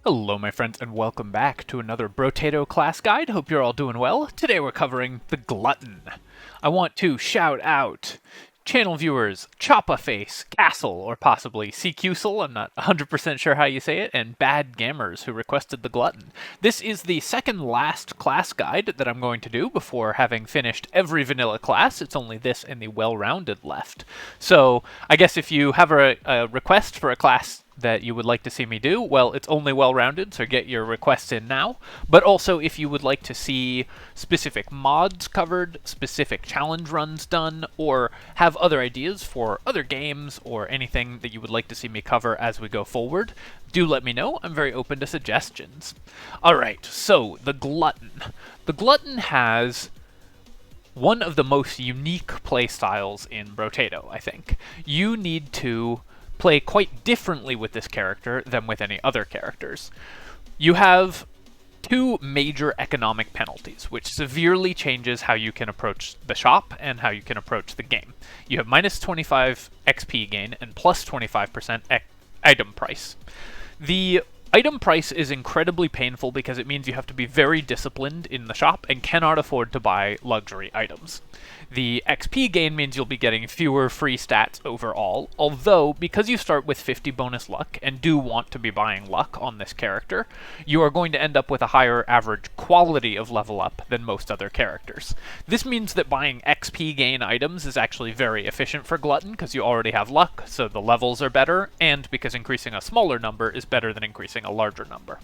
Hello my friends and welcome back to another Brotato class guide. Hope you're all doing well. Today we're covering the Glutton. I want to shout out channel viewers Choppa Face, Castle, or possibly CQsel, I'm not 100% sure how you say it, and Bad Gammers who requested the Glutton. This is the second last class guide that I'm going to do before having finished every vanilla class. It's only this and the well-rounded left. So I guess if you have a request for a class that you would like to see me do, well, it's only well-rounded, so get your requests in now. But also, if you would like to see specific mods covered, specific challenge runs done, or have other ideas for other games or anything that you would like to see me cover as we go forward, do let me know. I'm very open to suggestions. Alright, so the Glutton. The Glutton has one of the most unique playstyles in Brotato, I think. You need to play quite differently with this character than with any other characters. You have two major economic penalties, which severely changes how you can approach the shop and how you can approach the game. You have minus 25 XP gain and plus 25% item price. The item price is incredibly painful because it means you have to be very disciplined in the shop and cannot afford to buy luxury items. The XP gain means you'll be getting fewer free stats overall, although because you start with 50 bonus luck and do want to be buying luck on this character, you are going to end up with a higher average quality of level up than most other characters. This means that buying XP gain items is actually very efficient for Glutton because you already have luck, so the levels are better, and because increasing a smaller number is better than increasing a larger number.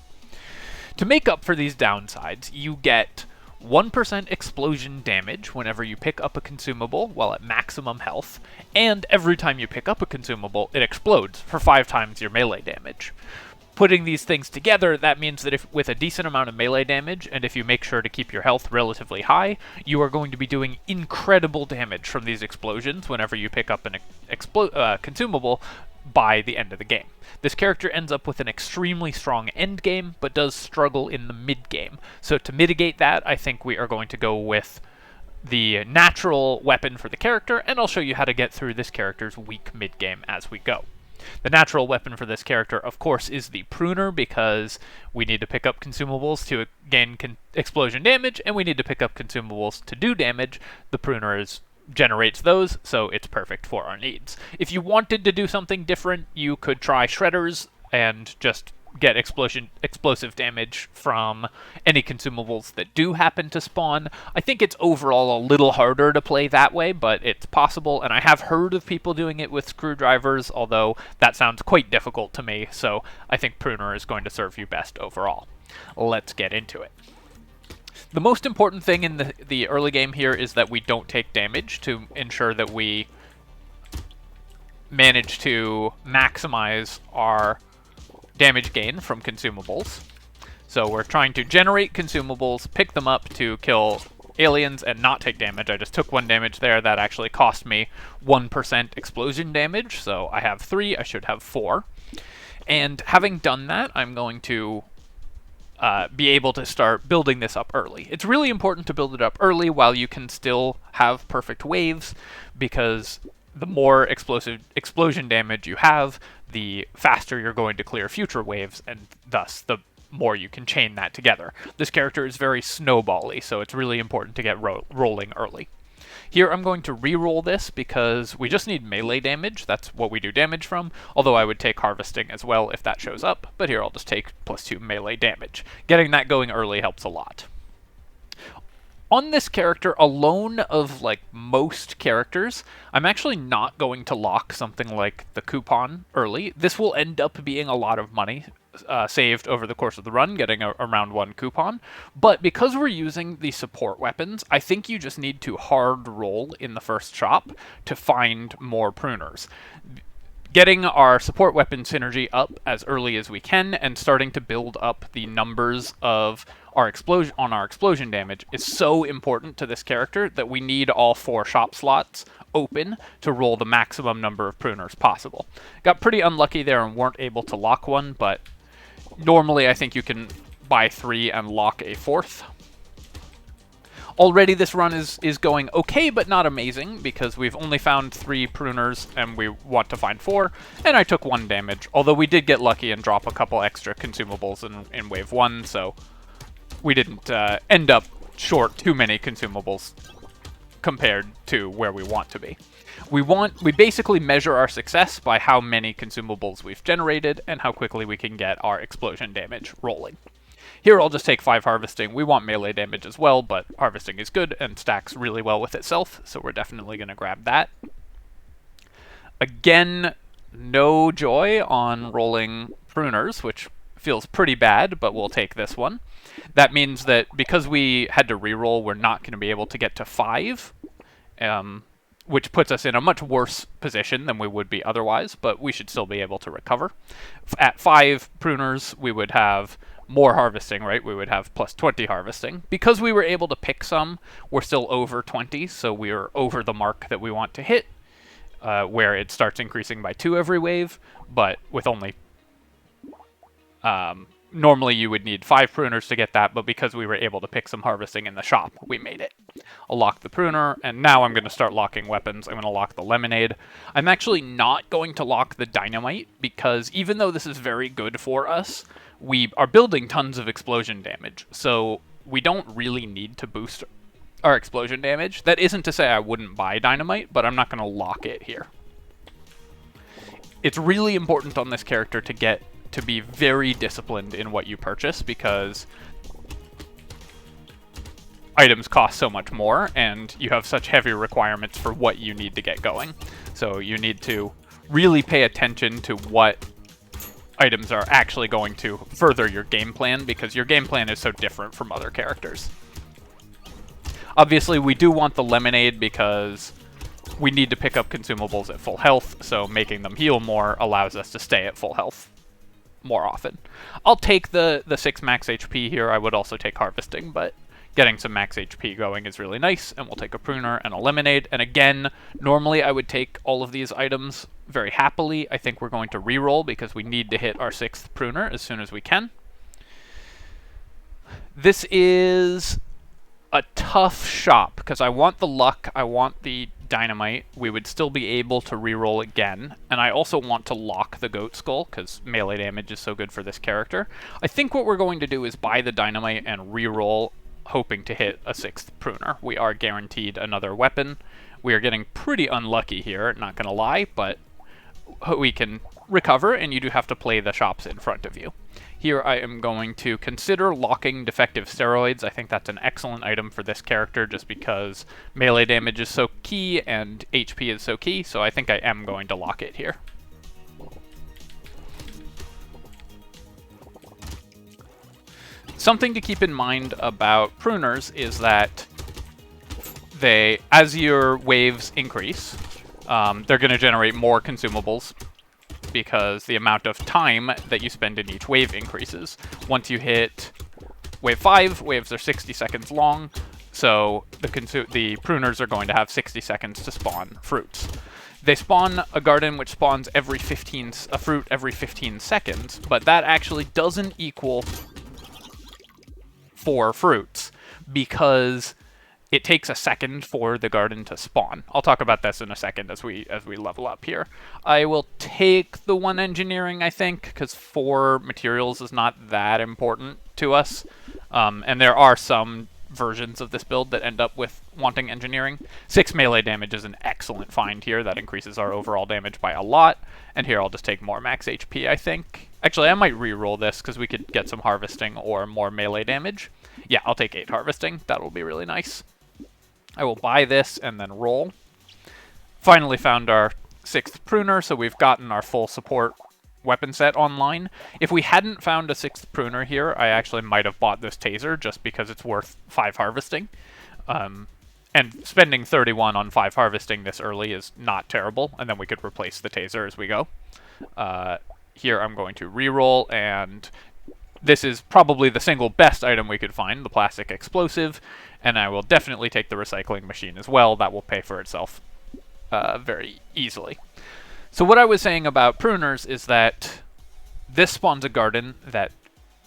To make up for these downsides, you get 1% explosion damage whenever you pick up a consumable while at maximum health, and every time you pick up a consumable, it explodes for 5 times your melee damage. Putting these things together, that means that if with a decent amount of melee damage, and if you make sure to keep your health relatively high, you are going to be doing incredible damage from these explosions whenever you pick up an consumable by the end of the game. This character ends up with an extremely strong end game, but does struggle in the mid game. So to mitigate that, I think we are going to go with the natural weapon for the character, and I'll show you how to get through this character's weak mid game as we go. The natural weapon for this character, of course, is the pruner, because we need to pick up consumables to gain explosion damage, and we need to pick up consumables to do damage. The pruner generates those, so it's perfect for our needs. If you wanted to do something different, you could try shredders and just get explosive damage from any consumables that do happen to spawn. I think it's overall a little harder to play that way, but it's possible, and I have heard of people doing it with screwdrivers, although that sounds quite difficult to me, so I think pruner is going to serve you best overall. Let's get into it. The most important thing in the early game here is that we don't take damage to ensure that we manage to maximize our damage gain from consumables. So we're trying to generate consumables, pick them up to kill aliens and not take damage. I just took 1 damage there. That actually cost me 1% explosion damage, so I have 3, I should have 4. And having done that, I'm going to be able to start building this up early. It's really important to build it up early while you can still have perfect waves, because the more explosion damage you have, the faster you're going to clear future waves, and thus the more you can chain that together. This character is very snowbally, so it's really important to get rolling early. Here I'm going to re-roll this because we just need melee damage. That's what we do damage from, although I would take harvesting as well if that shows up, but here I'll just take +2 melee damage. Getting that going early helps a lot. On this character alone of like most characters, I'm actually not going to lock something like the coupon early. This will end up being a lot of money saved over the course of the run, getting around 1 coupon. But because we're using the support weapons, I think you just need to hard roll in the first shop to find more pruners. Getting our support weapon synergy up as early as we can and starting to build up the numbers of our explosion damage is so important to this character that we need all 4 shop slots open to roll the maximum number of pruners possible. Got pretty unlucky there and weren't able to lock one, but normally I think you can buy 3 and lock a 4th. Already this run is going okay, but not amazing, because we've only found 3 pruners, and we want to find 4, and I took 1 damage, although we did get lucky and drop a couple extra consumables in wave 1, so we didn't end up short too many consumables compared to where we want to be. We basically measure our success by how many consumables we've generated and how quickly we can get our explosion damage rolling. Here I'll just take 5 harvesting. We want melee damage as well, but harvesting is good and stacks really well with itself, so we're definitely going to grab that. Again, no joy on rolling pruners, which feels pretty bad, but we'll take this one. That means that because we had to reroll, we're not going to be able to get to 5, which puts us in a much worse position than we would be otherwise, but we should still be able to recover. At 5 pruners, we would have more harvesting, right? We would have plus 20 harvesting. Because we were able to pick some, we're still over 20, so we're over the mark that we want to hit, where it starts increasing by 2 every wave, but with only... normally you would need 5 pruners to get that, but because we were able to pick some harvesting in the shop, we made it. I'll lock the pruner, and now I'm going to start locking weapons. I'm going to lock the lemonade. I'm actually not going to lock the dynamite, because even though this is very good for us, we are building tons of explosion damage, so we don't really need to boost our explosion damage. That isn't to say I wouldn't buy dynamite, but I'm not going to lock it here. It's really important on this character to be very disciplined in what you purchase, because items cost so much more, and you have such heavy requirements for what you need to get going. So you need to really pay attention to what items are actually going to further your game plan, because your game plan is so different from other characters. Obviously, we do want the lemonade because we need to pick up consumables at full health, so making them heal more allows us to stay at full health more often. I'll take the 6 max HP here. I would also take harvesting, but getting some max HP going is really nice, and we'll take a pruner and a lemonade. And again, normally I would take all of these items very happily. I think we're going to reroll because we need to hit our 6th pruner as soon as we can. This is a tough shop because I want the luck, I want the dynamite. We would still be able to reroll again, and I also want to lock the goat skull because melee damage is so good for this character. I think what we're going to do is buy the dynamite and reroll, hoping to hit a 6th pruner. We are guaranteed another weapon. We are getting pretty unlucky here, not gonna lie, but we can recover, and you do have to play the shops in front of you. Here I am going to consider locking defective steroids. I think that's an excellent item for this character just because melee damage is so key and HP is so key, so I think I am going to lock it here. Something to keep in mind about pruners is that as your waves increase, they're going to generate more consumables because the amount of time that you spend in each wave increases. Once you hit wave 5, waves are 60 seconds long, so the pruners are going to have 60 seconds to spawn fruits. They spawn a garden which spawns a fruit every 15 seconds, but that actually doesn't equal 4 fruits because it takes a second for the garden to spawn. I'll talk about this in a second as we level up here. I will take the 1 engineering, I think, because 4 materials is not that important to us. And there are some versions of this build that end up with wanting engineering. 6 melee damage is an excellent find here. That increases our overall damage by a lot. And here I'll just take more max HP, I think. Actually, I might re-roll this because we could get some harvesting or more melee damage. Yeah, I'll take 8 harvesting. That'll be really nice. I will buy this and then roll. Finally found our 6th pruner, so we've gotten our full support weapon set online. If we hadn't found a 6th pruner here, I actually might have bought this taser just because it's worth 5 harvesting. And spending 31 on 5 harvesting this early is not terrible, and then we could replace the taser as we go. Here I'm going to reroll, and this is probably the single best item we could find, the plastic explosive, and I will definitely take the recycling machine as well. That will pay for itself very easily. So what I was saying about pruners is that this spawns a garden that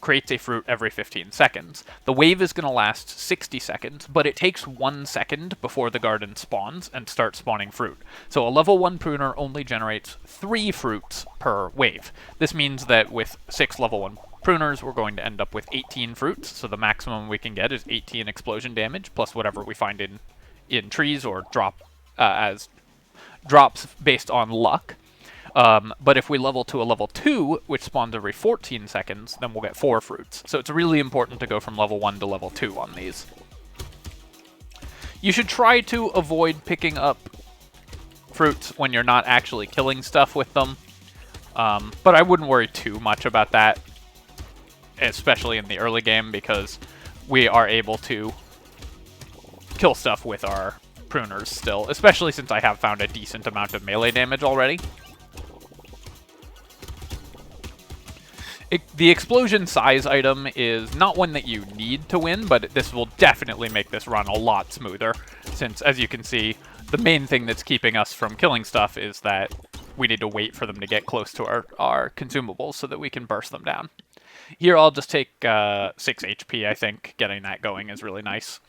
creates a fruit every 15 seconds. The wave is going to last 60 seconds, but it takes 1 second before the garden spawns and starts spawning fruit. So a level 1 pruner only generates 3 fruits per wave. This means that with 6 level 1 pruners, we're going to end up with 18 fruits, so the maximum we can get is 18 explosion damage, plus whatever we find in trees or drop as drops based on luck. But if we level to a level 2, which spawns every 14 seconds, then we'll get 4 fruits. So it's really important to go from level 1 to level 2 on these. You should try to avoid picking up fruits when you're not actually killing stuff with them. But I wouldn't worry too much about that, especially in the early game, because we are able to kill stuff with our pruners still, especially since I have found a decent amount of melee damage already. The explosion size item is not one that you need to win, but this will definitely make this run a lot smoother, since, as you can see, the main thing that's keeping us from killing stuff is that we need to wait for them to get close to our consumables so that we can burst them down. Here I'll just take 6 HP, I think. Getting that going is really nice.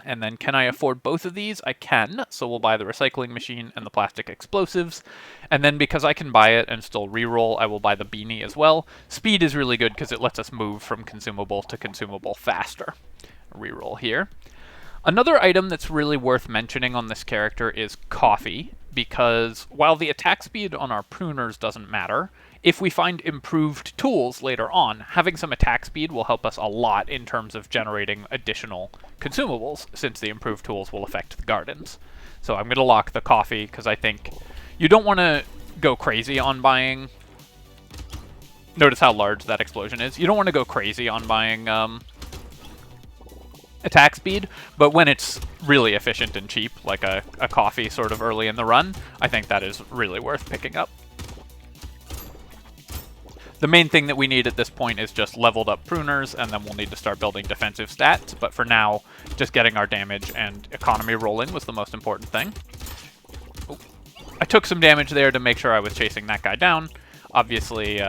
And then, can I afford both of these? I can, so we'll buy the recycling machine and the plastic explosives. And then, because I can buy it and still reroll, I will buy the beanie as well. Speed is really good because it lets us move from consumable to consumable faster. Reroll here. Another item that's really worth mentioning on this character is coffee, because while the attack speed on our pruners doesn't matter, if we find improved tools later on, having some attack speed will help us a lot in terms of generating additional consumables, since the improved tools will affect the gardens. So I'm going to lock the coffee, because I think you don't want to go crazy on buying... Notice how large that explosion is. You don't want to go crazy on buying attack speed, but when it's really efficient and cheap, like a coffee sort of early in the run, I think that is really worth picking up. The main thing that we need at this point is just leveled up pruners, and then we'll need to start building defensive stats, but for now, just getting our damage and economy rolling was the most important thing. Ooh. I took some damage there to make sure I was chasing that guy down. Obviously,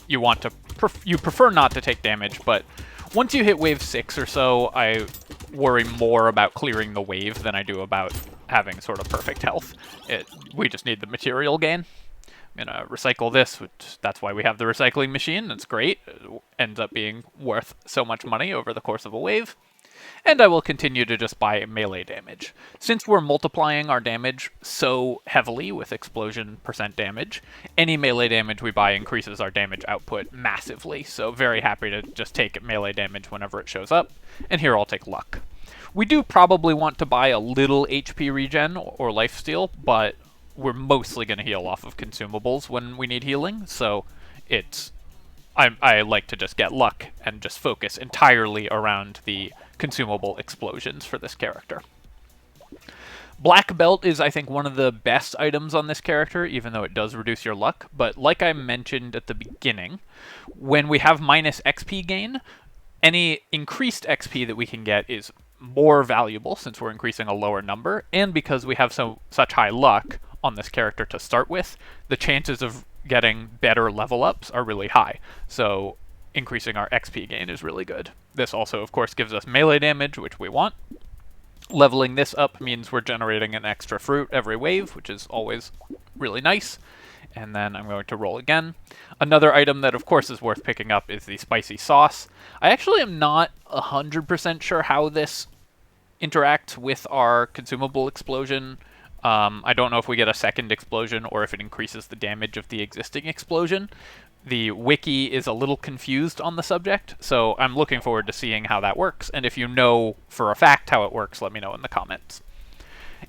you prefer not to take damage, but once you hit wave 6 or so, I worry more about clearing the wave than I do about having sort of perfect health. We just need the material gain. I'm going to recycle this, which that's why we have the recycling machine. That's great. It ends up being worth so much money over the course of a wave. And I will continue to just buy melee damage. Since we're multiplying our damage so heavily with explosion % damage, any melee damage we buy increases our damage output massively. So very happy to just take melee damage whenever it shows up. And here I'll take luck. We do probably want to buy a little HP regen or lifesteal, but we're mostly going to heal off of consumables when we need healing, so I like to just get luck and just focus entirely around the consumable explosions for this character. Black Belt is, I think, one of the best items on this character, even though it does reduce your luck, but like I mentioned at the beginning, when we have minus XP gain, any increased XP that we can get is more valuable since we're increasing a lower number, and because we have such high luck on this character to start with, the chances of getting better level ups are really high. So increasing our XP gain is really good. This also, of course, gives us melee damage, which we want. Leveling this up means we're generating an extra fruit every wave, which is always really nice. And then I'm going to roll again. Another item that, of course, is worth picking up is the spicy sauce. I actually am not 100% sure how this interacts with our consumable explosion. I don't know if we get a second explosion or if it increases the damage of the existing explosion. The wiki is a little confused on the subject, so I'm looking forward to seeing how that works, and if you know for a fact how it works, let me know in the comments.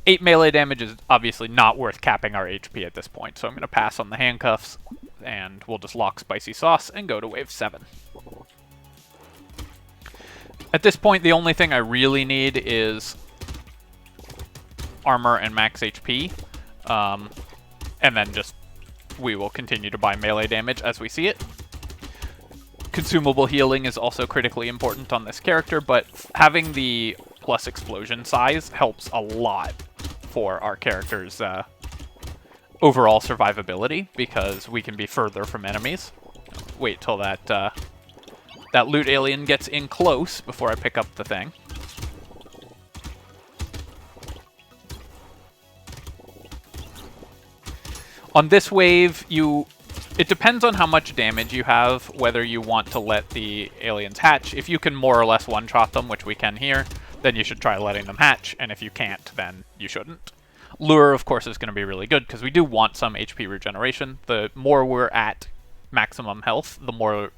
8 melee damage is obviously not worth capping our HP at this point, so I'm going to pass on the handcuffs, and we'll just lock Spicy Sauce and go to wave 7. At this point, the only thing I really need is armor and max HP, and then just we will continue to buy melee damage as we see it. Consumable healing is also critically important on this character, but having the plus explosion size helps a lot for our character's overall survivability, because we can be further from enemies. Wait till that that loot alien gets in close before I pick up the thing. On this wave, it depends on how much damage you have, whether you want to let the aliens hatch. If you can more or less one-shot them, which we can here, then you should try letting them hatch, and if you can't, then you shouldn't. Lure, of course, is going to be really good, because we do want some HP regeneration. The more we're at maximum health, the more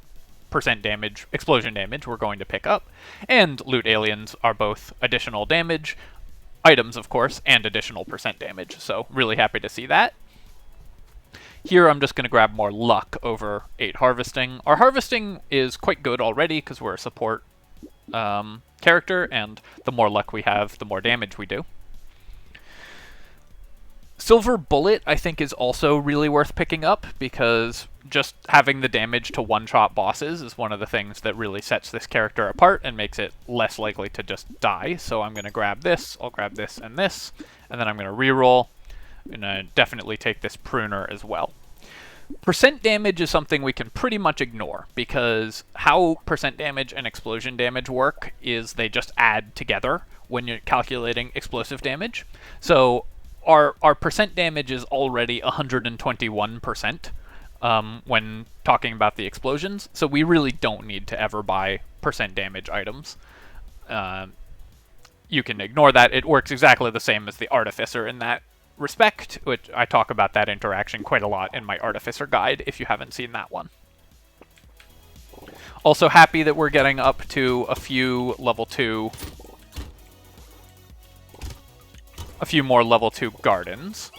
percent damage, explosion damage, we're going to pick up. And loot aliens are both additional damage, items, of course, and additional percent damage, so really happy to see that. Here I'm just going to grab more luck over 8 harvesting. Our harvesting is quite good already because we're a support character, and the more luck we have, the more damage we do. Silver Bullet, I think, is also really worth picking up because just having the damage to one-shot bosses is one of the things that really sets this character apart and makes it less likely to just die. So I'm going to grab this, I'll grab this, and then I'm going to reroll. I'm going to definitely take this pruner as well. Percent damage is something we can pretty much ignore because how percent damage and explosion damage work is they just add together when you're calculating explosive damage. So our percent damage is already 121% when talking about the explosions, so we really don't need to ever buy percent damage items. You can ignore that. It works exactly the same as the Artificer in that respect, which I talk about that interaction quite a lot in my Artificer guide if you haven't seen that one. Also happy that we're getting up to a few more level 2 gardens.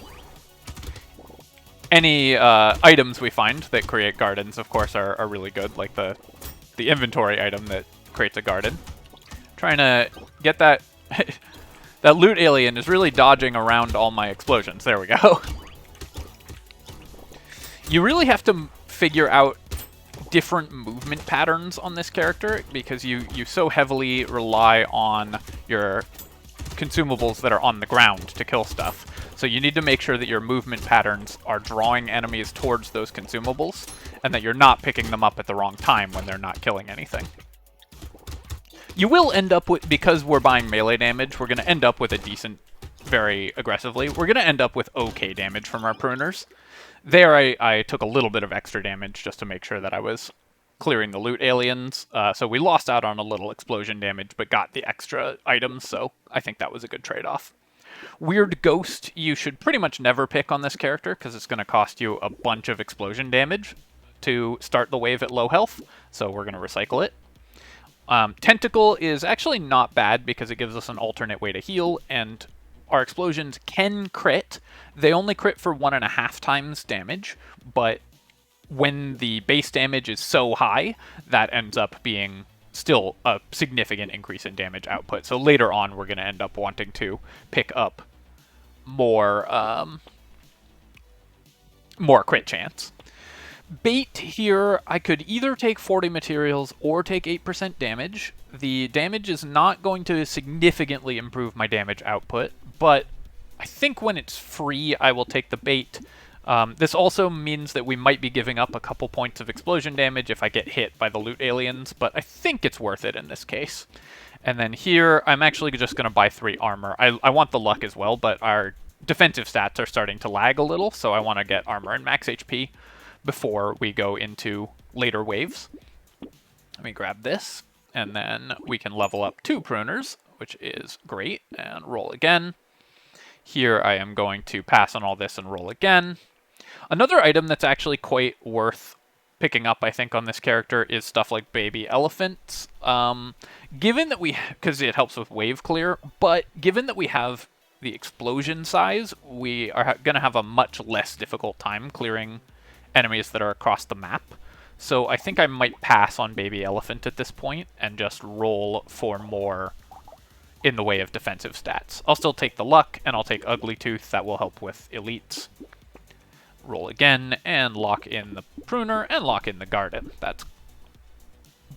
Any items we find that create gardens, of course, are really good, like the inventory item that creates a garden. Trying to get that... That loot alien is really dodging around all my explosions. There we go. You really have to figure out different movement patterns on this character because you so heavily rely on your consumables that are on the ground to kill stuff. So you need to make sure that your movement patterns are drawing enemies towards those consumables and that you're not picking them up at the wrong time when they're not killing anything. You will end up with, because we're buying melee damage, we're going to end up with a decent, very aggressively, we're going to end up with okay damage from our pruners. There I took a little bit of extra damage just to make sure that I was clearing the loot aliens. So we lost out on a little explosion damage, but got the extra items, so I think that was a good trade-off. Weird Ghost you should pretty much never pick on this character, because it's going to cost you a bunch of explosion damage to start the wave at low health, so we're going to recycle it. Tentacle is actually not bad because it gives us an alternate way to heal, and our explosions can crit. They only crit for 1.5 times damage, but when the base damage is so high, that ends up being still a significant increase in damage output. So later on, we're going to end up wanting to pick up more crit chance. Bait here, I could either take 40 materials or take 8% damage. The damage is not going to significantly improve my damage output, but I think when it's free, I will take the bait. This also means that we might be giving up a couple points of explosion damage if I get hit by the loot aliens, but I think it's worth it in this case. And then here, I'm actually just going to buy 3 armor. I want the luck as well, but our defensive stats are starting to lag a little, so I want to get armor and max HP before we go into later waves. Let me grab this, and then we can level up 2 pruners, which is great, and roll again. Here I am going to pass on all this and roll again. Another item that's actually quite worth picking up, I think, on this character is stuff like baby elephants. Given that because it helps with wave clear, but given that we have the explosion size, we are going to have a much less difficult time clearing enemies that are across the map. So I think I might pass on baby elephant at this point and just roll for more in the way of defensive stats. I'll still take the luck, and I'll take ugly tooth. That will help with elites. Roll again, and lock in the pruner, and lock in the garden. That's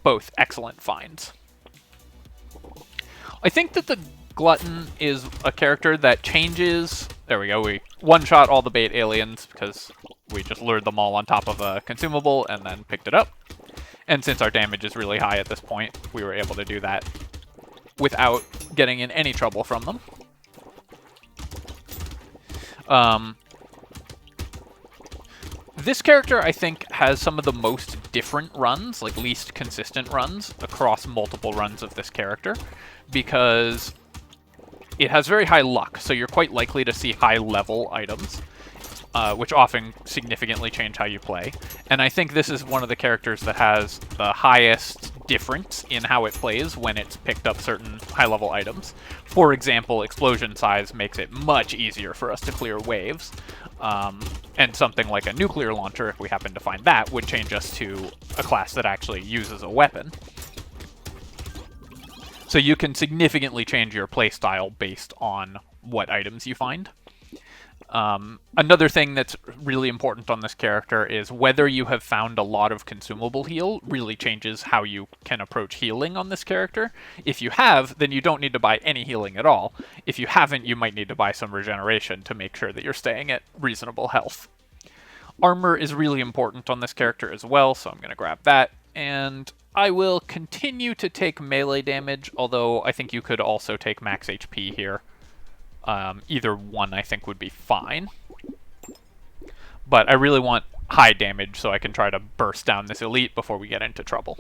both excellent finds. I think that the Glutton is a character that changes... There we go, we one-shot all the bait aliens because we just lured them all on top of a consumable and then picked it up. And since our damage is really high at this point, we were able to do that without getting in any trouble from them. This character, I think, has some of the most different runs, like least consistent runs, across multiple runs of this character, because it has very high luck, so you're quite likely to see high-level items, which often significantly change how you play. And I think this is one of the characters that has the highest difference in how it plays when it's picked up certain high-level items. For example, explosion size makes it much easier for us to clear waves. And something like a nuclear launcher, if we happen to find that, would change us to a class that actually uses a weapon. So you can significantly change your playstyle based on what items you find. Another thing that's really important on this character is whether you have found a lot of consumable heal really changes how you can approach healing on this character. If you have, then you don't need to buy any healing at all. If you haven't, you might need to buy some regeneration to make sure that you're staying at reasonable health. Armor is really important on this character as well, so I'm going to grab that. And I will continue to take melee damage, although I think you could also take max HP here. Either one I think would be fine. But I really want high damage so I can try to burst down this elite before we get into trouble.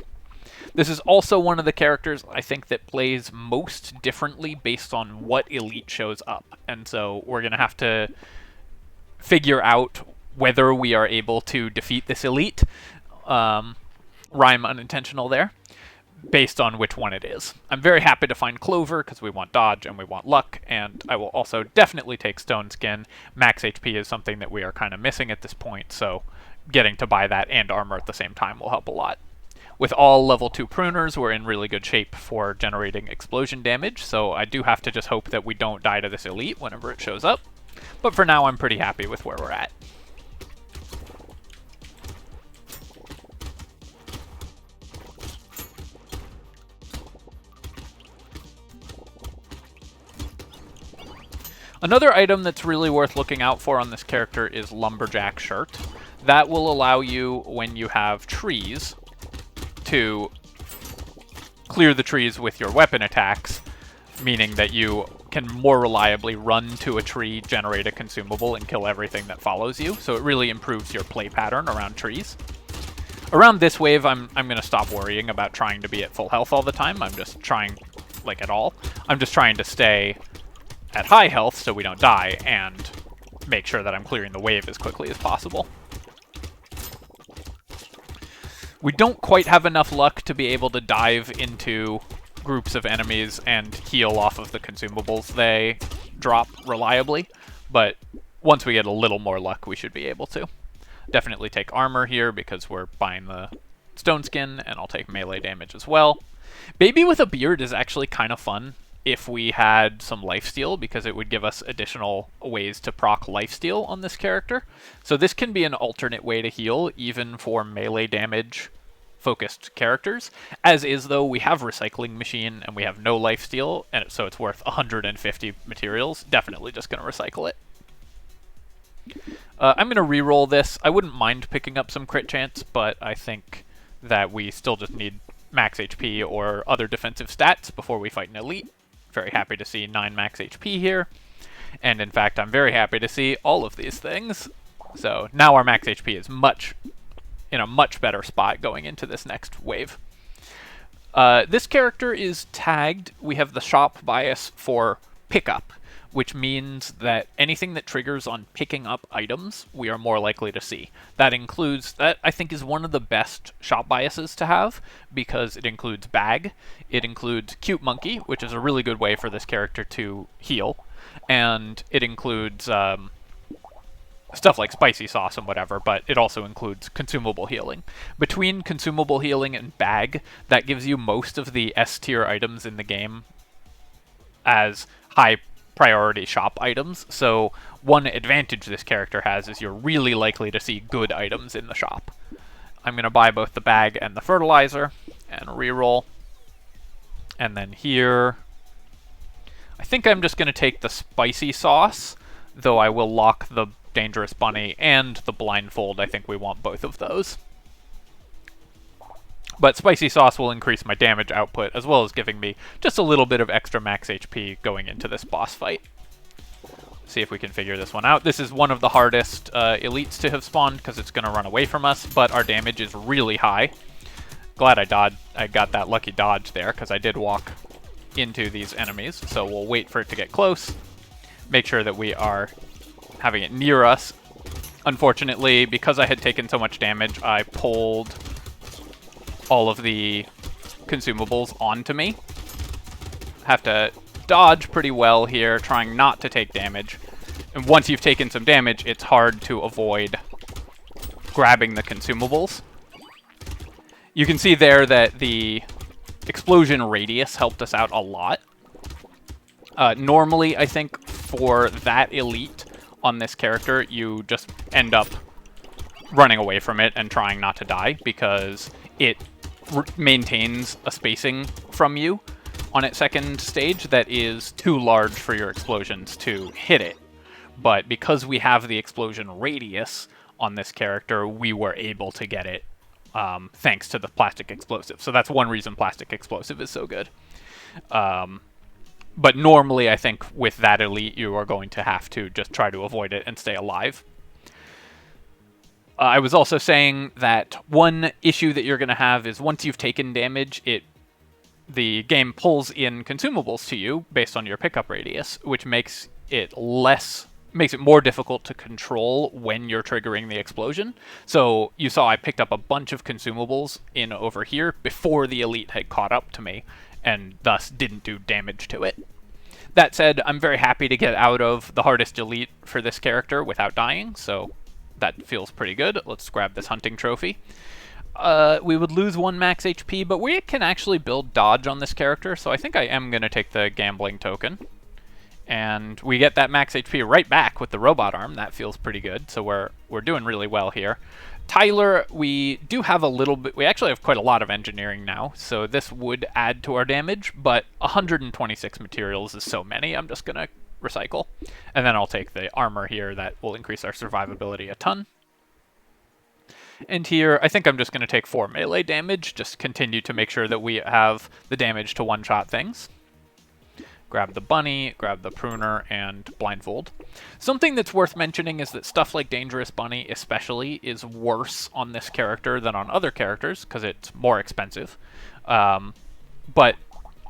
This is also one of the characters I think that plays most differently based on what elite shows up. And so we're going to have to figure out whether we are able to defeat this elite. Rhyme unintentional there. Based on which one it is. I'm very happy to find Clover because we want dodge and we want luck, and I will also definitely take Stone Skin. Max HP is something that we are kind of missing at this point, so getting to buy that and armor at the same time will help a lot. With all level 2 pruners, we're in really good shape for generating explosion damage, so I do have to just hope that we don't die to this elite whenever it shows up. But for now, I'm pretty happy with where we're at. Another item that's really worth looking out for on this character is Lumberjack Shirt. That will allow you, when you have trees, to clear the trees with your weapon attacks, meaning that you can more reliably run to a tree, generate a consumable, and kill everything that follows you. So it really improves your play pattern around trees. Around this wave, I'm going to stop worrying about trying to be at full health all the time. I'm just trying, like at all, I'm just trying to stay at high health so we don't die, and make sure that I'm clearing the wave as quickly as possible. We don't quite have enough luck to be able to dive into groups of enemies and heal off of the consumables they drop reliably, but once we get a little more luck, we should be able to. Definitely take armor here because we're buying the Stone Skin, and I'll take melee damage as well. Baby with a beard is actually kind of fun if we had some lifesteal, because it would give us additional ways to proc lifesteal on this character. So this can be an alternate way to heal, even for melee damage focused characters, as is though we have Recycling Machine and we have no lifesteal, and so it's worth 150 materials. Definitely just going to recycle it. I'm going to reroll this. I wouldn't mind picking up some crit chance, but I think that we still just need max HP or other defensive stats before we fight an elite. Very happy to see 9 max HP here, and in fact I'm very happy to see all of these things. So now our max HP is in a much better spot going into this next wave. This character is tagged. We have the shop bias for pickup, which means that anything that triggers on picking up items, we are more likely to see. That I think is one of the best shop biases to have, because it includes bag, it includes cute monkey, which is a really good way for this character to heal, and it includes stuff like spicy sauce and whatever, but it also includes consumable healing. Between consumable healing and bag, that gives you most of the S tier items in the game as high priority shop items. So one advantage this character has is you're really likely to see good items in the shop. I'm going to buy both the bag and the fertilizer and reroll. And then here, I think I'm just going to take the spicy sauce, though I will lock the dangerous bunny and the blindfold. I think we want both of those. But spicy sauce will increase my damage output, as well as giving me just a little bit of extra max HP going into this boss fight. See if we can figure this one out. This is one of the hardest elites to have spawned, because it's going to run away from us, but our damage is really high. Glad I got that lucky dodge there, because I did walk into these enemies, so we'll wait for it to get close. Make sure that we are having it near us. Unfortunately, because I had taken so much damage, I pulled all of the consumables onto me. Have to dodge pretty well here, trying not to take damage. And once you've taken some damage, it's hard to avoid grabbing the consumables. You can see there that the explosion radius helped us out a lot. Normally, I think for that elite on this character, you just end up running away from it and trying not to die, because it maintains a spacing from you on its second stage that is too large for your explosions to hit it. But because we have the explosion radius on this character, we were able to get it thanks to the plastic explosive. So that's one reason plastic explosive is so good. But normally, I think with that elite, you are going to have to just try to avoid it and stay alive. I was also saying that one issue that you're going to have is once you've taken damage, the game pulls in consumables to you based on your pickup radius, which makes it more difficult to control when you're triggering the explosion. So you saw I picked up a bunch of consumables in over here before the elite had caught up to me, and thus didn't do damage to it. That said, I'm very happy to get out of the hardest elite for this character without dying, so that feels pretty good. Let's grab this hunting trophy. We would lose 1 max HP, but we can actually build dodge on this character, so I think I am going to take the gambling token. And we get that max HP right back with the robot arm. That feels pretty good, so we're doing really well here. Tyler, we do have a little bit... We actually have quite a lot of engineering now, so this would add to our damage, but 126 materials is so many, I'm just going to recycle. And then I'll take the armor here. That will increase our survivability a ton. And here, I think I'm just going to take 4 melee damage, just continue to make sure that we have the damage to one-shot things. Grab the bunny, grab the pruner, and blindfold. Something that's worth mentioning is that stuff like Dangerous Bunny especially is worse on this character than on other characters, because it's more expensive. But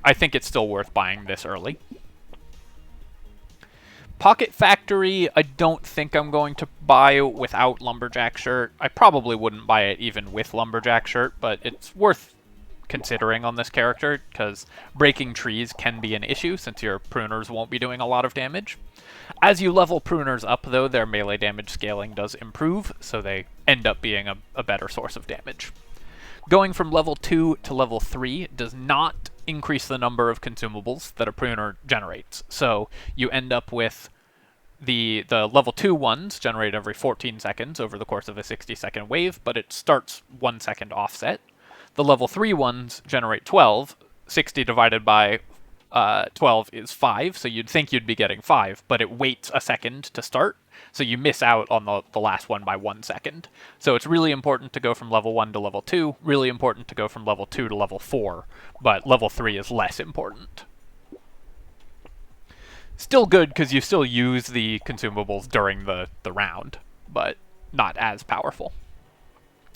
I think it's still worth buying this early. Pocket Factory, I don't think I'm going to buy without Lumberjack Shirt. I probably wouldn't buy it even with Lumberjack Shirt, but it's worth considering on this character, because breaking trees can be an issue since your pruners won't be doing a lot of damage. As you level pruners up, though, their melee damage scaling does improve, so they end up being a better source of damage. Going from level 2 to level 3 does not increase the number of consumables that a pruner generates. So you end up with the level 2 ones generate every 14 seconds over the course of a 60-second wave, but it starts 1 second offset. The level 3 ones generate 12. 60 divided by 12 is 5, so you'd think you'd be getting 5, but it waits a second to start, so you miss out on the last one by 1 second. So it's really important to go from level 1 to level 2, really important to go from level 2 to level 4, but level 3 is less important. Still good, because you still use the consumables during the round, but not as powerful.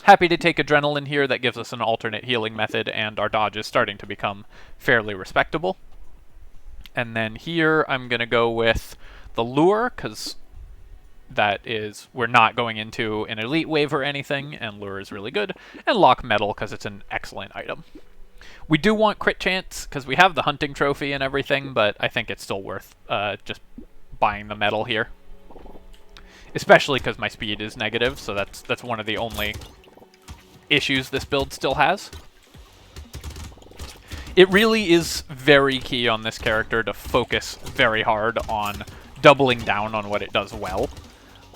Happy to take Adrenaline here. That gives us an alternate healing method, and our dodge is starting to become fairly respectable. And then here I'm going to go with the Lure, because we're not going into an elite wave or anything, and Lure is really good. And Lock Metal, because it's an excellent item. We do want crit chance, because we have the hunting trophy and everything, but I think it's still worth just buying the metal here. Especially because my speed is negative, so that's one of the only issues this build still has. It really is very key on this character to focus very hard on doubling down on what it does well.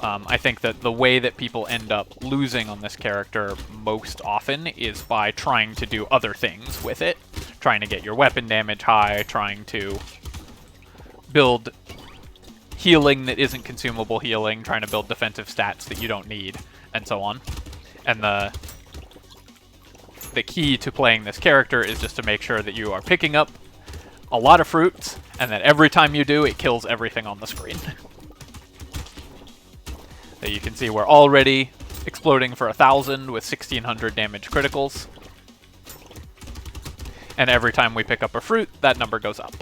I think that the way that people end up losing on this character most often is by trying to do other things with it. Trying to get your weapon damage high, trying to build healing that isn't consumable healing, trying to build defensive stats that you don't need, and so on. And the key to playing this character is just to make sure that you are picking up a lot of fruits, and that every time you do, it kills everything on the screen. So you can see we're already exploding for 1,000 with 1,600 damage criticals. And every time we pick up a fruit, that number goes up.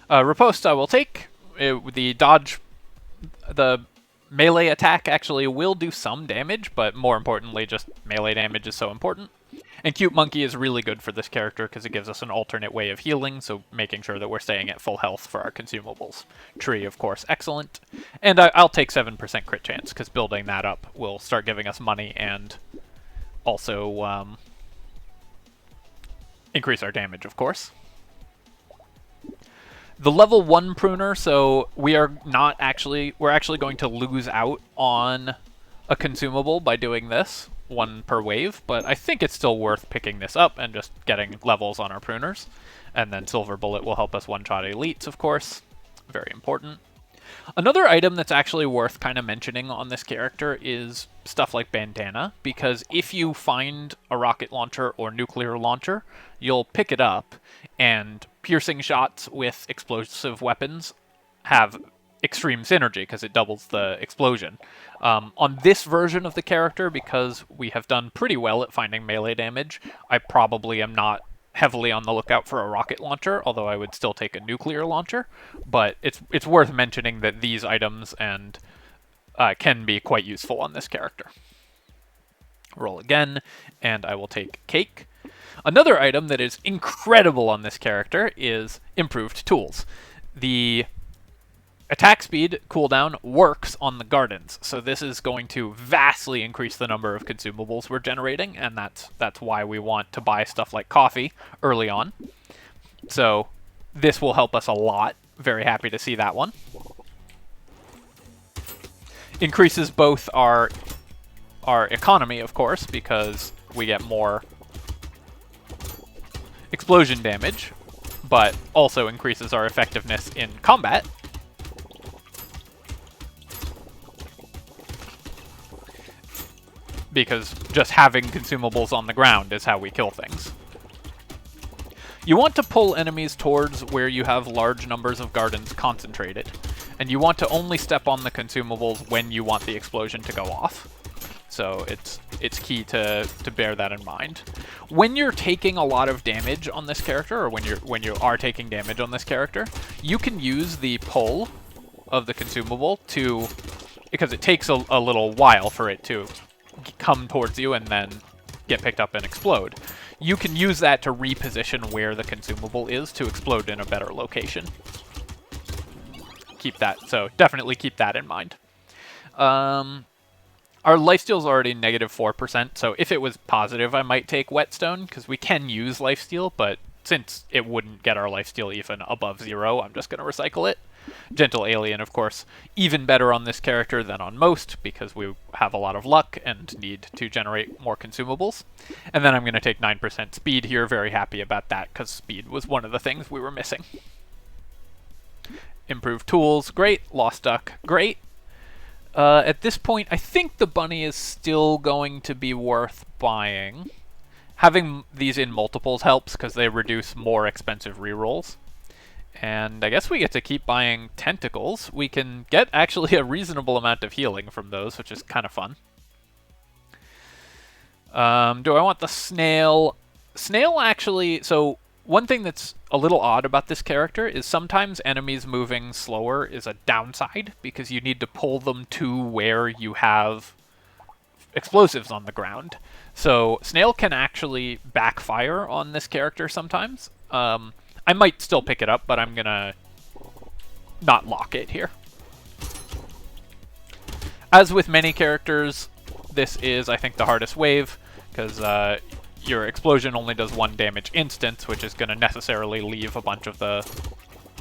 Riposte I will take. The melee attack actually will do some damage, but more importantly, just melee damage is so important. And Cute Monkey is really good for this character because it gives us an alternate way of healing, so making sure that we're staying at full health for our consumables. Tree, of course, excellent. And I'll take 7% crit chance, because building that up will start giving us money and also increase our damage, of course. The level 1 pruner, so we're actually going to lose out on a consumable by doing this, 1 per wave, but I think it's still worth picking this up and just getting levels on our pruners. And then Silver Bullet will help us one-shot elites, of course. Very important. Another item that's actually worth kind of mentioning on this character is stuff like Bandana, because if you find a rocket launcher or nuclear launcher, you'll pick it up, and piercing shots with explosive weapons have extreme synergy because it doubles the explosion. On this version of the character, because we have done pretty well at finding melee damage, I probably am not heavily on the lookout for a rocket launcher, although I would still take a nuclear launcher. But it's worth mentioning that these items and can be quite useful on this character. Roll again, and I will take Cake. Another item that is incredible on this character is Improved Tools. The attack speed cooldown works on the gardens, so this is going to vastly increase the number of consumables we're generating, and that's why we want to buy stuff like coffee early on. So this will help us a lot. Very happy to see that one. Increases both our economy, of course, because we get more explosion damage, but also increases our effectiveness in combat. Because just having consumables on the ground is how we kill things. You want to pull enemies towards where you have large numbers of gardens concentrated, and you want to only step on the consumables when you want the explosion to go off. So it's key to bear that in mind. When you're taking a lot of damage on this character, or when you are taking damage on this character, you can use the pull of the consumable to, because it takes a little while for it to come towards you and then get picked up and explode. You can use that to reposition where the consumable is to explode in a better location. Keep that, so definitely keep that in mind. Our lifesteal is already -4%, so if it was positive, I might take Whetstone, because we can use lifesteal, but since it wouldn't get our lifesteal even above 0, I'm just going to recycle it. Gentle Alien, of course, even better on this character than on most, because we have a lot of luck and need to generate more consumables. And then I'm going to take 9% speed here, very happy about that, because speed was one of the things we were missing. Improved Tools, great. Lost Duck, great. At this point, I think the bunny is still going to be worth buying. Having these in multiples helps, because they reduce more expensive rerolls. And I guess we get to keep buying tentacles. We can get actually a reasonable amount of healing from those, which is kind of fun. Do I want the snail? Snail actually, so one thing that's a little odd about this character is sometimes enemies moving slower is a downside, because you need to pull them to where you have explosives on the ground. So snail can actually backfire on this character sometimes. I might still pick it up, but I'm going to not lock it here. As with many characters, this is, I think, the hardest wave, because your explosion only does 1 damage instance, which is going to necessarily leave a bunch of the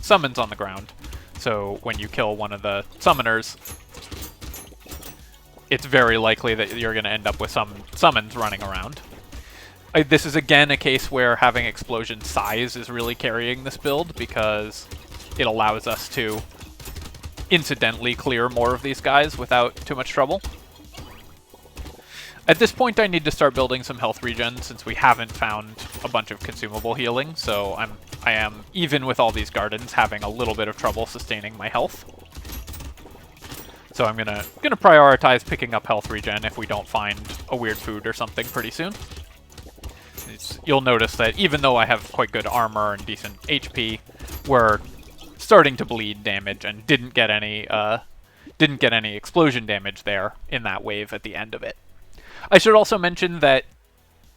summons on the ground. So when you kill one of the summoners, it's very likely that you're going to end up with some summons running around. This is again a case where having explosion size is really carrying this build, because it allows us to incidentally clear more of these guys without too much trouble. At this point, I need to start building some health regen since we haven't found a bunch of consumable healing, so I am, even with all these gardens, having a little bit of trouble sustaining my health. So I'm gonna prioritize picking up health regen if we don't find a weird food or something pretty soon. You'll notice that even though I have quite good armor and decent HP, we're starting to bleed damage and didn't get any explosion damage there in that wave at the end of it. I should also mention that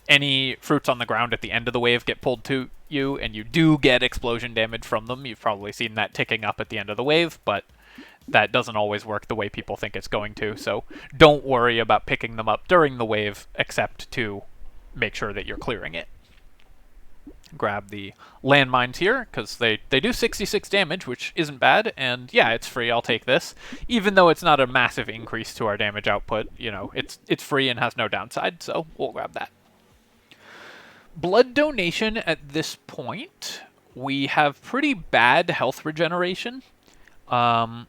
any fruits on the ground at the end of the wave get pulled to you, and you do get explosion damage from them. You've probably seen that ticking up at the end of the wave, but that doesn't always work the way people think it's going to, so don't worry about picking them up during the wave, except to make sure that you're clearing it. Grab the landmines here, because they do 66 damage, which isn't bad, and yeah, it's free, I'll take this. Even though it's not a massive increase to our damage output, you know, it's free and has no downside, so we'll grab that. Blood donation at this point, we have pretty bad health regeneration. So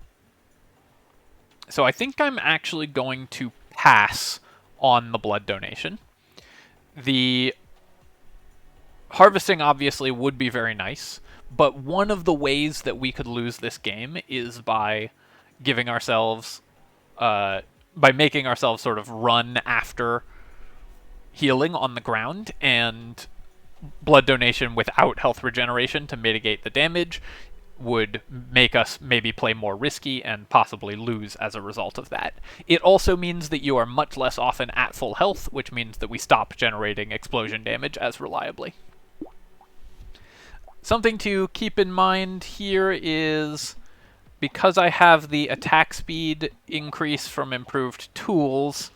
I think I'm actually going to pass on the blood donation. The harvesting obviously would be very nice, but one of the ways that we could lose this game is by giving ourselves, by making ourselves sort of run after healing on the ground, and blood donation without health regeneration to mitigate the damage would make us maybe play more risky and possibly lose as a result of that. It also means that you are much less often at full health, which means that we stop generating explosion damage as reliably. Something to keep in mind here is, because I have the attack speed increase from improved tools,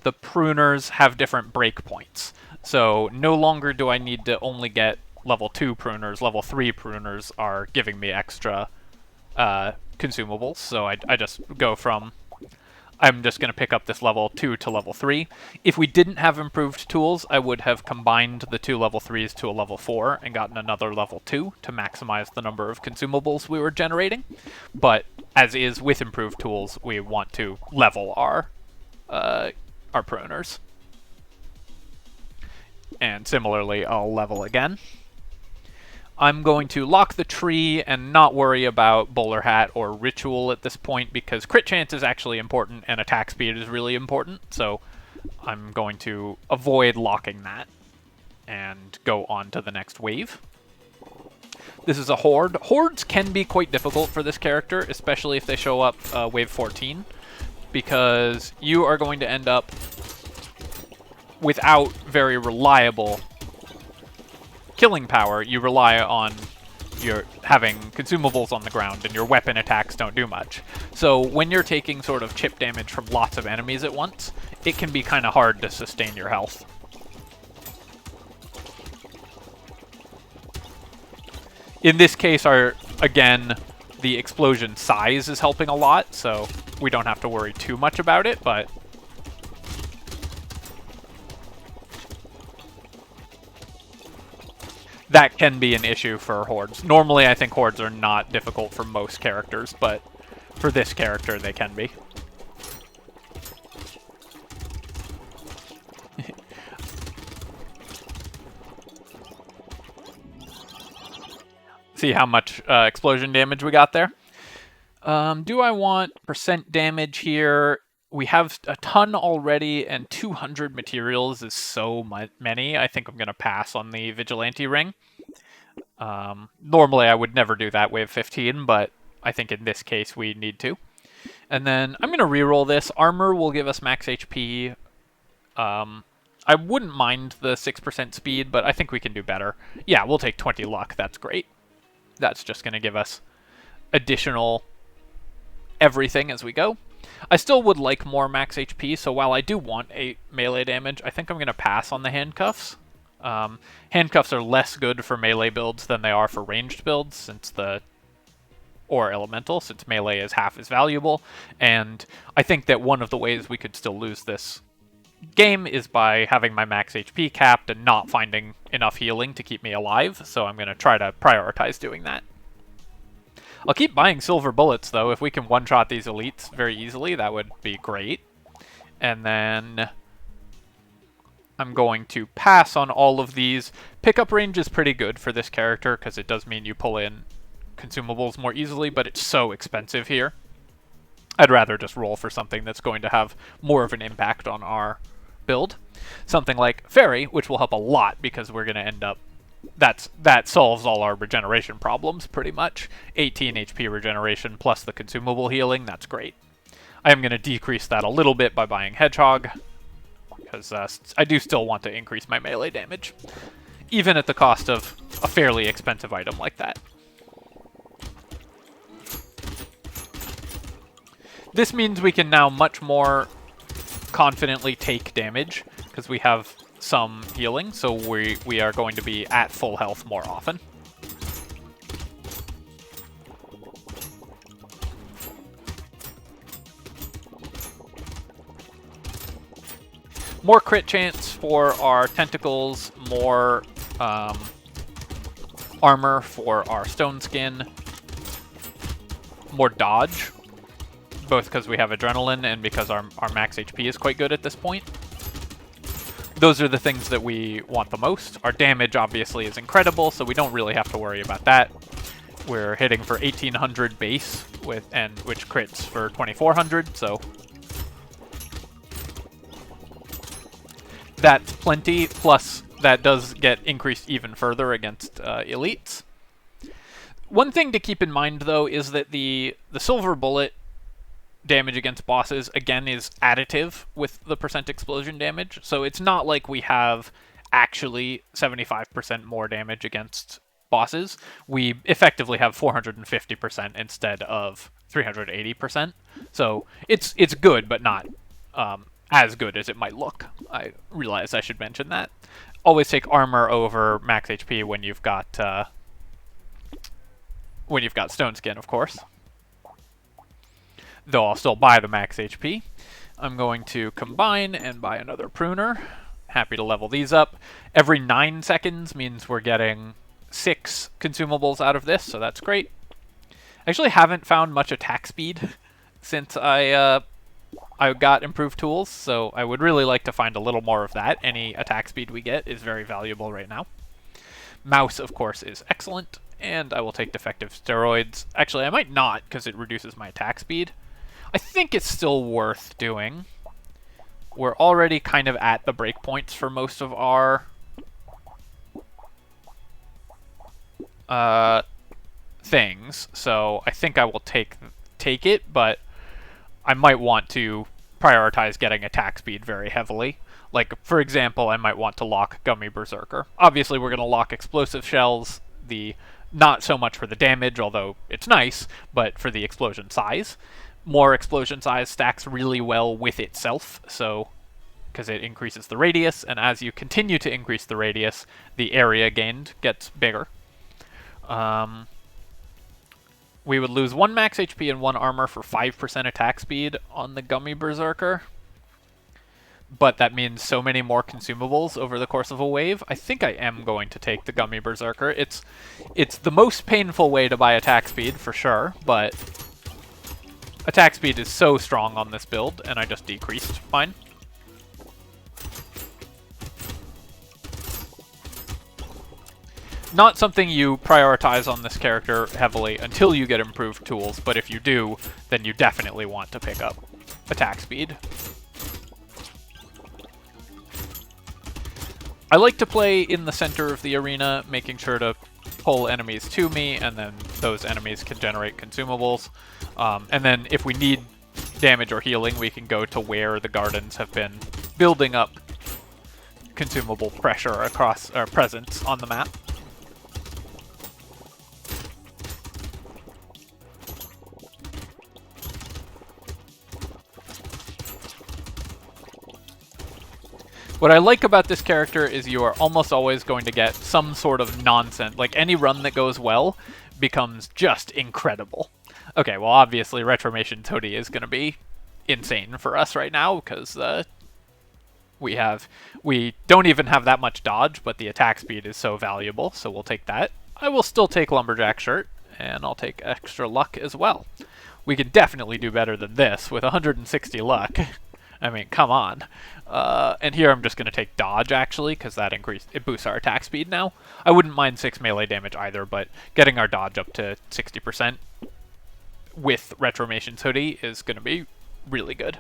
the pruners have different breakpoints. So no longer do I need to only get level 2 pruners, level 3 pruners are giving me extra consumables. So I just go from, I'm just going to pick up this level 2 to level 3. If we didn't have improved tools, I would have combined the 2 level 3s to a level 4 and gotten another level 2 to maximize the number of consumables we were generating. But as is with improved tools, we want to level our pruners. And similarly, I'll level again. I'm going to lock the tree and not worry about bowler hat or ritual at this point, because crit chance is actually important and attack speed is really important, so I'm going to avoid locking that and go on to the next wave. This is a horde. Hordes can be quite difficult for this character, especially if they show up wave 14, because you are going to end up without very reliable killing power. You rely on your having consumables on the ground, and your weapon attacks don't do much. So when you're taking sort of chip damage from lots of enemies at once, it can be kind of hard to sustain your health. In this case, again, the explosion size is helping a lot, so we don't have to worry too much about it, but that can be an issue for hordes. Normally, I think hordes are not difficult for most characters, but for this character, they can be. See how much explosion damage we got there? Do I want percent damage here? We have a ton already, and 200 materials is so many. I think I'm going to pass on the Vigilante Ring. Normally, I would never do that wave 15, but I think in this case we need to. And then I'm going to reroll this. Armor will give us max HP. I wouldn't mind the 6% speed, but I think we can do better. Yeah, we'll take 20 luck. That's great. That's just going to give us additional everything as we go. I still would like more max HP, so while I do want 8 melee damage, I think I'm going to pass on the handcuffs. Handcuffs are less good for melee builds than they are for ranged builds, or elemental, since melee is half as valuable. And I think that one of the ways we could still lose this game is by having my max HP capped and not finding enough healing to keep me alive, so I'm going to try to prioritize doing that. I'll keep buying silver bullets, though. If we can one-shot these elites very easily, that would be great. And then I'm going to pass on all of these. Pickup range is pretty good for this character, because it does mean you pull in consumables more easily, but it's so expensive here. I'd rather just roll for something that's going to have more of an impact on our build. Something like Fairy, which will help a lot, because we're going to end up... That solves all our regeneration problems, pretty much. 18 HP regeneration plus the consumable healing, that's great. I am going to decrease that a little bit by buying Hedgehog, because I do still want to increase my melee damage, even at the cost of a fairly expensive item like that. This means we can now much more confidently take damage, because we have some healing, so we are going to be at full health more often. More crit chance for our tentacles, more armor for our stone skin, more dodge, both because we have adrenaline and because our max HP is quite good at this point. Those are the things that we want the most. Our damage obviously is incredible, so we don't really have to worry about that. We're hitting for 1800 base which crits for 2400, so that's plenty, plus that does get increased even further against elites. One thing to keep in mind, though, is that the silver bullet damage against bosses, again, is additive with the percent explosion damage, so it's not like we have actually 75% more damage against bosses. We effectively have 450% instead of 380%, so it's good, but not as good as it might look. I realize I should mention that. Always take armor over max HP when you've got stone skin, of course. Though I'll still buy the max HP. I'm going to combine and buy another pruner. Happy to level these up. Every 9 seconds means we're getting 6 consumables out of this, so that's great. I actually haven't found much attack speed since I got improved tools, so I would really like to find a little more of that. Any attack speed we get is very valuable right now. Mouse, of course, is excellent, and I will take defective steroids. Actually, I might not, because it reduces my attack speed. I think it's still worth doing. We're already kind of at the breakpoints for most of our things, so I think I will take it, but I might want to prioritize getting attack speed very heavily. Like, for example, I might want to lock Gummy Berserker. Obviously, we're going to lock explosive shells, not so much for the damage, although it's nice, but for the explosion size. More explosion size stacks really well with itself, so because it increases the radius, and as you continue to increase the radius, the area gained gets bigger. We would lose 1 max HP and 1 armor for 5% attack speed on the Gummy Berserker, but that means so many more consumables over the course of a wave. I think I am going to take the Gummy Berserker. It's the most painful way to buy attack speed, for sure, but attack speed is so strong on this build, and I just decreased mine. Not something you prioritize on this character heavily until you get improved tools, but if you do, then you definitely want to pick up attack speed. I like to play in the center of the arena, making sure to pull enemies to me, and then those enemies can generate consumables. And then if we need damage or healing, we can go to where the gardens have been building up consumable pressure across our presence on the map. What I like about this character is you are almost always going to get some sort of nonsense. Like, any run that goes well becomes just incredible. Okay, well, obviously, Retromation Toady is going to be insane for us right now, because we don't even have that much dodge, but the attack speed is so valuable, so we'll take that. I will still take Lumberjack Shirt, and I'll take extra luck as well. We can definitely do better than this with 160 luck. I mean, come on. And here I'm just going to take dodge, actually, because it boosts our attack speed now. I wouldn't mind 6 melee damage either, but getting our dodge up to 60% with Retromation's hoodie is going to be really good.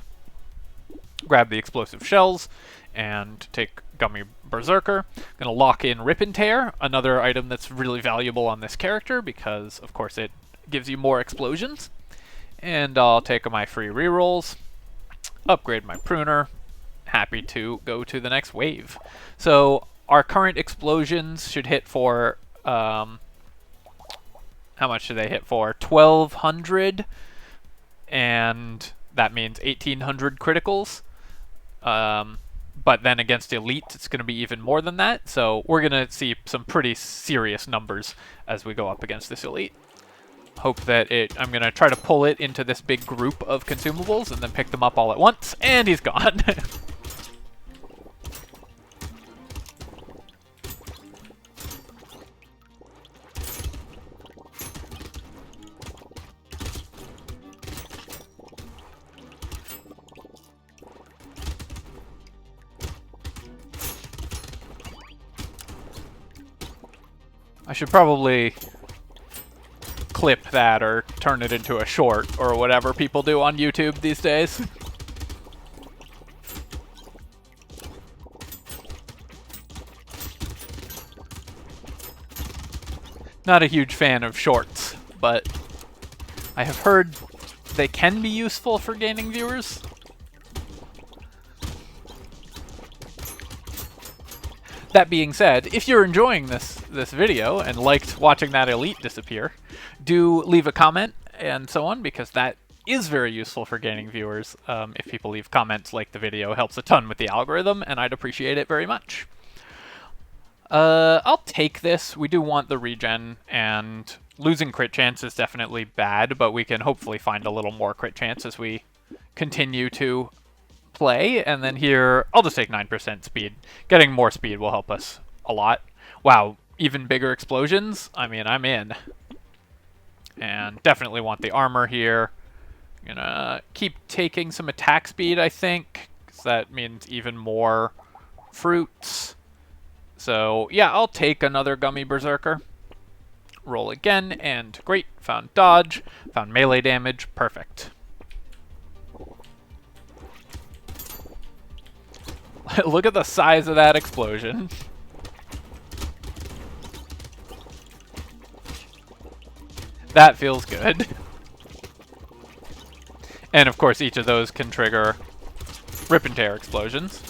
Grab the explosive shells and take Gummy Berserker. Going to lock in Rip and Tear, another item that's really valuable on this character because, of course, it gives you more explosions. And I'll take my free rerolls, upgrade my pruner. Happy to go to the next wave. So our current explosions should hit for, how much do they hit for? 1,200, and that means 1,800 criticals. But then against Elite, it's going to be even more than that. So we're going to see some pretty serious numbers as we go up against this Elite. Hope that I'm going to try to pull it into this big group of consumables and then pick them up all at once. And he's gone. I should probably clip that or turn it into a short or whatever people do on YouTube these days. Not a huge fan of shorts, but I have heard they can be useful for gaining viewers. That being said, if you're enjoying this video and liked watching that Elite disappear, do leave a comment and so on, because that is very useful for gaining viewers. If people leave comments like the video, it helps a ton with the algorithm, and I'd appreciate it very much. I'll take this. We do want the regen, and losing crit chance is definitely bad, but we can hopefully find a little more crit chance as we continue to play. And then here, I'll just take 9% speed. Getting more speed will help us a lot. Wow, even bigger explosions? I mean, I'm in. And definitely want the armor here. Gonna keep taking some attack speed, I think, because that means even more fruits. So yeah, I'll take another Gummy Berserker. Roll again, and great. Found dodge, found melee damage, perfect. Look at the size of that explosion. That feels good. And of course, each of those can trigger Rip and Tear explosions.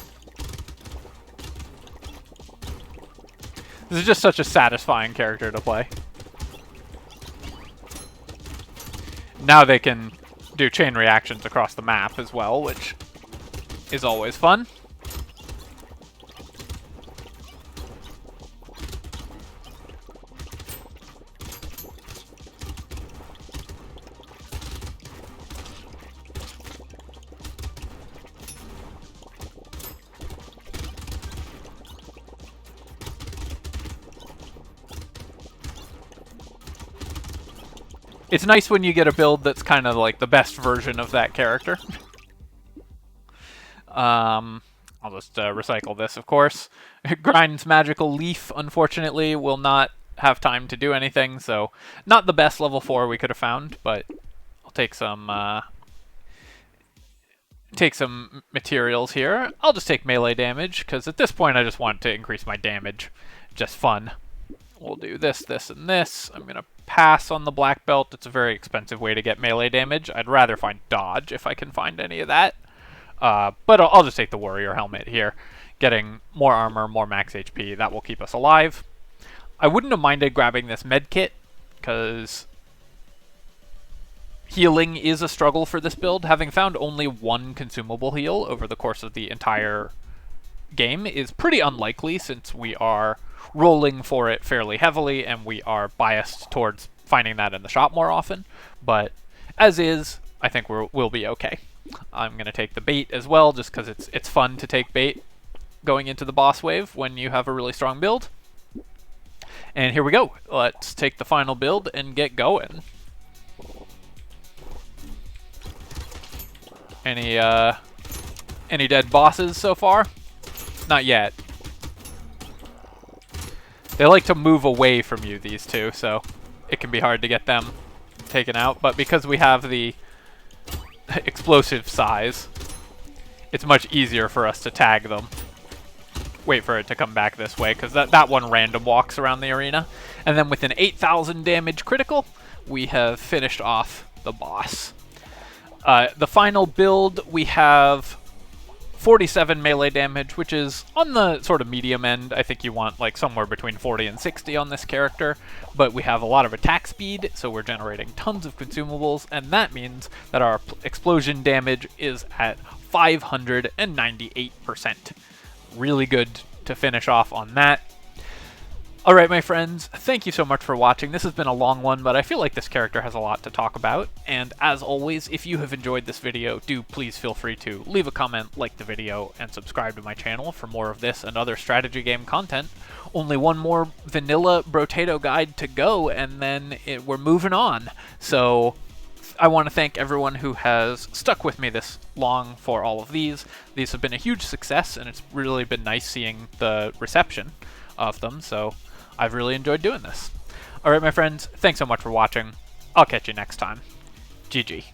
This is just such a satisfying character to play. Now they can do chain reactions across the map as well, which is always fun. It's nice when you get a build that's kind of like the best version of that character. I'll just recycle this, of course. Grind's Magical Leaf, unfortunately, will not have time to do anything, so not the best level 4 we could have found, but I'll take some materials here. I'll just take melee damage, because at this point I just want to increase my damage. Just fun. We'll do this, this, and this. I'm going to pass on the black belt. It's a very expensive way to get melee damage. I'd rather find dodge if I can find any of that. But I'll just take the warrior helmet here. Getting more armor, more max HP, that will keep us alive. I wouldn't have minded grabbing this med kit, because healing is a struggle for this build. Having found only one consumable heal over the course of the entire game is pretty unlikely, since we are rolling for it fairly heavily, and we are biased towards finding that in the shop more often. But as is, I think we'll be okay. I'm going to take the bait as well, just because it's fun to take bait going into the boss wave when you have a really strong build. And here we go. Let's take the final build and get going. Any dead bosses so far? Not yet. They like to move away from you, these two, so it can be hard to get them taken out. But because we have the explosive size, it's much easier for us to tag them. Wait for it to come back this way, because that one random walks around the arena. And then with an 8,000 damage critical, we have finished off the boss. The final build, we have 47 melee damage, which is on the sort of medium end. I think you want like somewhere between 40 and 60 on this character, but we have a lot of attack speed, so we're generating tons of consumables, and that means that our explosion damage is at 598%. Really good to finish off on that. Alright, my friends, thank you so much for watching. This has been a long one, but I feel like this character has a lot to talk about. And as always, if you have enjoyed this video, do please feel free to leave a comment, like the video, and subscribe to my channel for more of this and other strategy game content. Only one more vanilla Brotato guide to go, and then we're moving on. So I want to thank everyone who has stuck with me this long for all of these. These have been a huge success, and it's really been nice seeing the reception of them, so I've really enjoyed doing this. Alright, my friends, thanks so much for watching. I'll catch you next time. GG.